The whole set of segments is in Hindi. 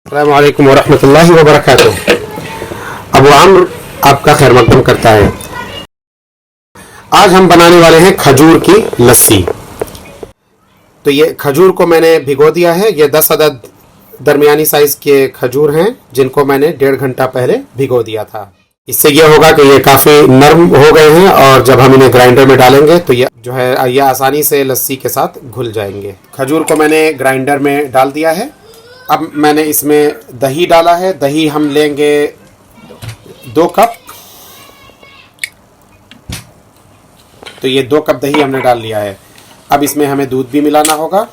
अस्सलामु अलैकुम वरहमतुल्लाहि वबरकातुह। अबू अम्र आपका खैर मकदम करता है। आज हम बनाने वाले हैं खजूर की लस्सी। तो ये खजूर को मैंने भिगो दिया है। ये 10 अदद दरमियानी साइज़ के खजूर हैं जिनको मैंने 1.5 घंटा पहले भिगो दिया था। इससे ये होगा कि ये काफ़ी नरम हो गए हैं और जब हम इन्हें ग्राइंडर में डालेंगे तो ये जो है ये आसानी से लस्सी के साथ घुल जाएंगे। खजूर को मैंने ग्राइंडर में डाल दिया है। अब मैंने इसमें दही डाला है। दही हम लेंगे 2 कप। तो ये 2 कप दही हमने डाल लिया है। अब इसमें हमें दूध भी मिलाना होगा।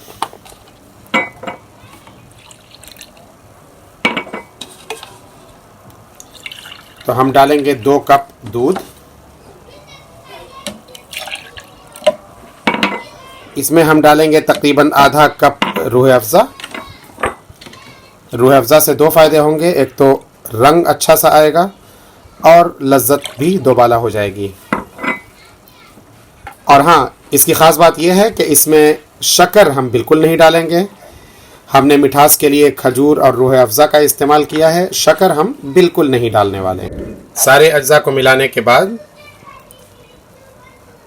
तो हम डालेंगे 2 कप दूध। इसमें हम डालेंगे तकरीबन आधा कप रूह अफ़ज़ा। रूह अफ़ज़ा से 2 फ़ायदे होंगे, एक तो रंग अच्छा सा आएगा और लज्जत भी दोबाला हो जाएगी। और हाँ, इसकी ख़ास बात यह है कि इसमें शक्कर हम बिल्कुल नहीं डालेंगे। हमने मिठास के लिए खजूर और रूह अफ़ज़ा का इस्तेमाल किया है, शक्कर हम बिल्कुल नहीं डालने वाले। सारे अज्जा को मिलाने के बाद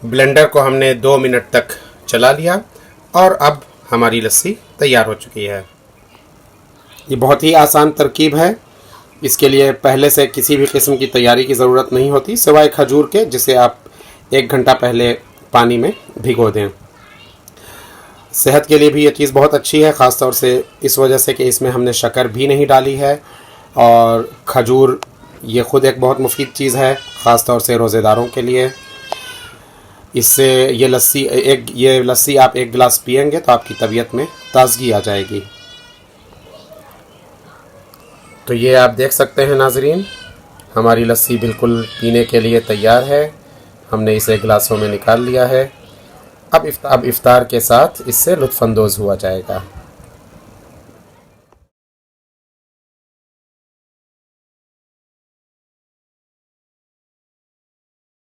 ब्लेंडर को हमने 2 मिनट तक चला लिया और अब हमारी लस्सी तैयार हो चुकी है। ये बहुत ही आसान तरकीब है। इसके लिए पहले से किसी भी किस्म की तैयारी की ज़रूरत नहीं होती सिवाय खजूर के, जिसे आप 1 घंटा पहले पानी में भिगो दें। सेहत के लिए भी ये चीज़ बहुत अच्छी है, ख़ास तौर से इस वजह से कि इसमें हमने शक्कर भी नहीं डाली है। और खजूर ये ख़ुद एक बहुत मुफीद चीज़ है, ख़ास तौर से रोज़ेदारों के लिए। इससे ये लस्सी आप 1 गिलास पिएंगे तो आपकी तबीयत में ताज़गी आ जाएगी। तो ये आप देख सकते हैं नाज़रीन, हमारी लस्सी बिल्कुल पीने के लिए तैयार है। हमने इसे गिलासों में निकाल लिया है। अब इफ्तार के साथ इससे लुत्फ़अंदोज़ हुआ जाएगा।